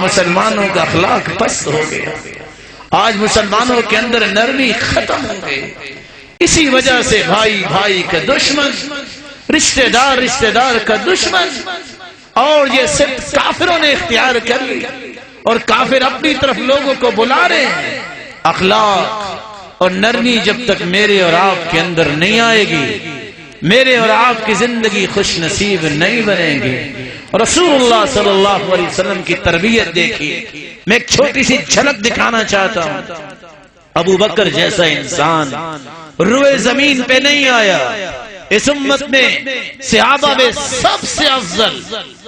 مسلمانوں کا اخلاق پست ہو گیا، آج مسلمانوں کے اندر نرمی ختم ہو گئی۔ اسی وجہ سے بھائی بھائی کا دشمن، رشتہ دار کا دشمن، اور یہ صرف کافروں نے اختیار کر لی، اور کافر اپنی طرف لوگوں کو بلا رہے ہیں۔ اخلاق اور نرمی جب تک میرے اور آپ کے اندر نہیں آئے گی، میرے اور آپ کی زندگی خوش نصیب نہیں بنے گی۔ رسول اللہ صلی اللہ علیہ وسلم کی تربیت دیکھی، میں ایک چھوٹی سی جھلک دکھانا چاہتا ہوں۔ ابو بکر جیسا انسان روئے زمین پہ نہیں آیا۔ اس امت میں صحابہ میں سب سے افضل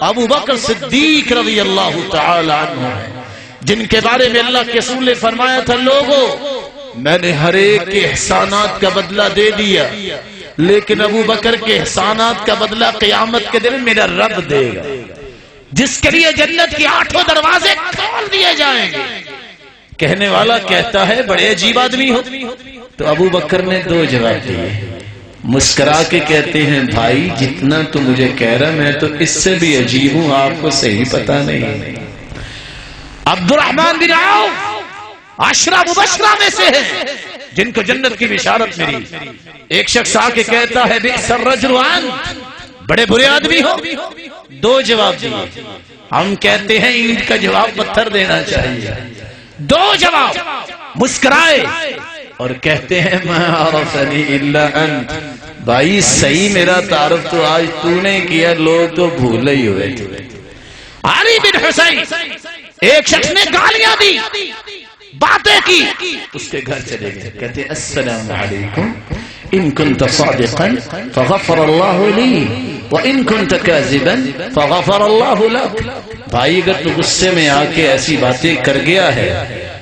ابو بکر صدیق رضی اللہ تعالی عنہ ہے، جن کے بارے میں اللہ کے رسول نے فرمایا تھا، لوگوں میں نے ہر ایک کے احسانات کا بدلہ دے دیا، لیکن ابو بکر کے احسانات کا بدلہ قیامت کے دن میرا رب دے گا، جس کے لیے جنت کی 8 دروازے کھول دیے جائیں گے۔ کہنے والا کہتا ہے بڑے عجیب آدمی ہو، تو ابو بکر نے 2 جواب دیے، مسکرا کے کہتے ہیں بھائی جتنا تو مجھے کہہ رہا میں تو اس سے بھی عجیب ہوں، آپ کو صحیح پتہ نہیں۔ عبد الرحمن بن عوف 10 مبشرہ میں سے ہے جن کو جنت کی بشارت ملی۔ ایک شخص آ کے کہتا ہے بئس الرجل انت، بڑے برے آدمی ہو۔ 2 جواب دیے، ہم کہتے ہیں ان کا جواب پتھر دینا چاہیے۔ 2 جواب، مسکرائے اور کہتے ہیں ما عرفنی الا انت، بھائی صحیح میرا تعارف تو آج تو نے کیا، لوگ تو بھول ہی ہوئے تھے۔ علی بن حسین، ایک شخص نے گالیاں دی، باتیں کی، اس کے گھر چلے گئے، کہتے ہیں السلام علیکم، ان كنت صادقا فغفر اللہ لی وان كنت كاذبا فغفر اللہ لك۔ بھائی اگر تو غصے میں آ کے ایسی باتیں کر گیا ہے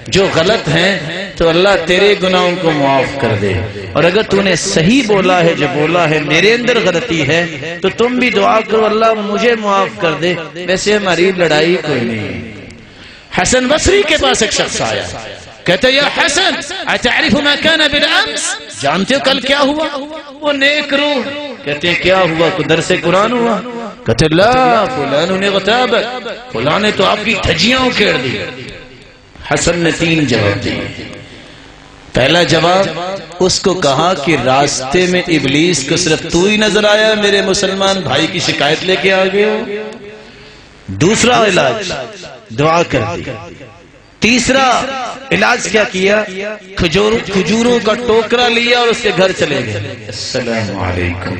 جو غلط ہیں تو اللہ تیرے گناہوں کو معاف کر دے، اور اگر تو نے صحیح بولا ہے، جو بولا ہے میرے اندر غلطی ہے تو تم بھی دعا کرو اللہ مجھے معاف کر دے، ویسے ہماری لڑائی کوئی نہیں۔ حسن بصری کے پاس ایک شخص آیا، کہتے یا حسن اتعرف ما كان بالامس، جانتے ہو کل کیا ہوا؟ وہ نیک روح، کہتے ہیں کیا ہوا؟ کوئی درس قرآن ہوا؟ کہتے لا فلان نے غتابک، فلان نے تو آپ کی دھجیاں اکھیڑ دی۔ حسن نے 3 جواب دیے۔ پہلا جواب، اس کو کہا کہ راستے میں ابلیس کو صرف تو ہی نظر آیا، میرے مسلمان بھائی کی شکایت لے کے آ گئے ہو۔ دوسرا علاج، دعا کر دی۔ تیسرا علاج کیا کیا؟ کھجوروں کا ٹوکرا لیا اور اس کے گھر چلے گئے، السلام علیکم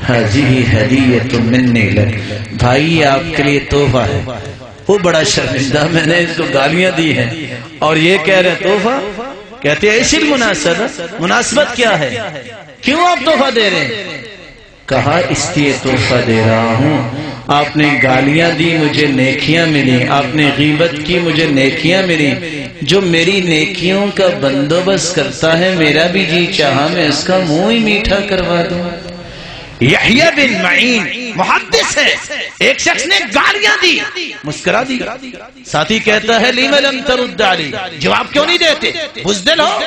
ہذہ ہدیۃ منی لک، بھائی آپ کے لیے تحفہ ہے۔ وہ بڑا شرمندہ، میں نے اس کو گالیاں دی ہیں اور یہ کہہ رہے تحفہ، کہتے ہیں اسی مناسبت کیا ہے، کیوں آپ تحفہ دے رہے ہیں؟ کہا اس لیے تحفہ دے رہا ہوں، آپ نے گالیاں دی مجھے نیکیاں ملی، آپ نے غیبت کی مجھے نیکیاں ملی، جو میری نیکیوں کا بندوبست کرتا ہے میرا بھی جی چاہا میں اس کا منہ ہی میٹھا کروا دوں۔ یحییٰ بن معین محدث ہے، ایک شخص نے گالیاں دی، مسکرا دی، ساتھی کہتا ہے لم لم ترد علی، جواب کیوں نہیں دیتے، بزدل ہو؟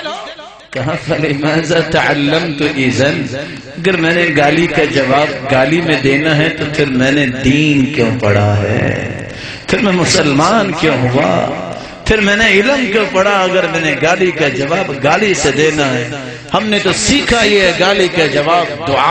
کہا فلماذا تعلمت اذن، اگر میں نے گالی کا جواب گالی میں دینا ہے تو پھر میں نے دین کیوں پڑھا ہے، پھر میں مسلمان کیوں ہوا، پھر میں نے علم کیوں پڑھا اگر میں نے گالی کا جواب گالی سے دینا ہے۔ ہم نے تو سیکھا یہ گالی کا جواب دعا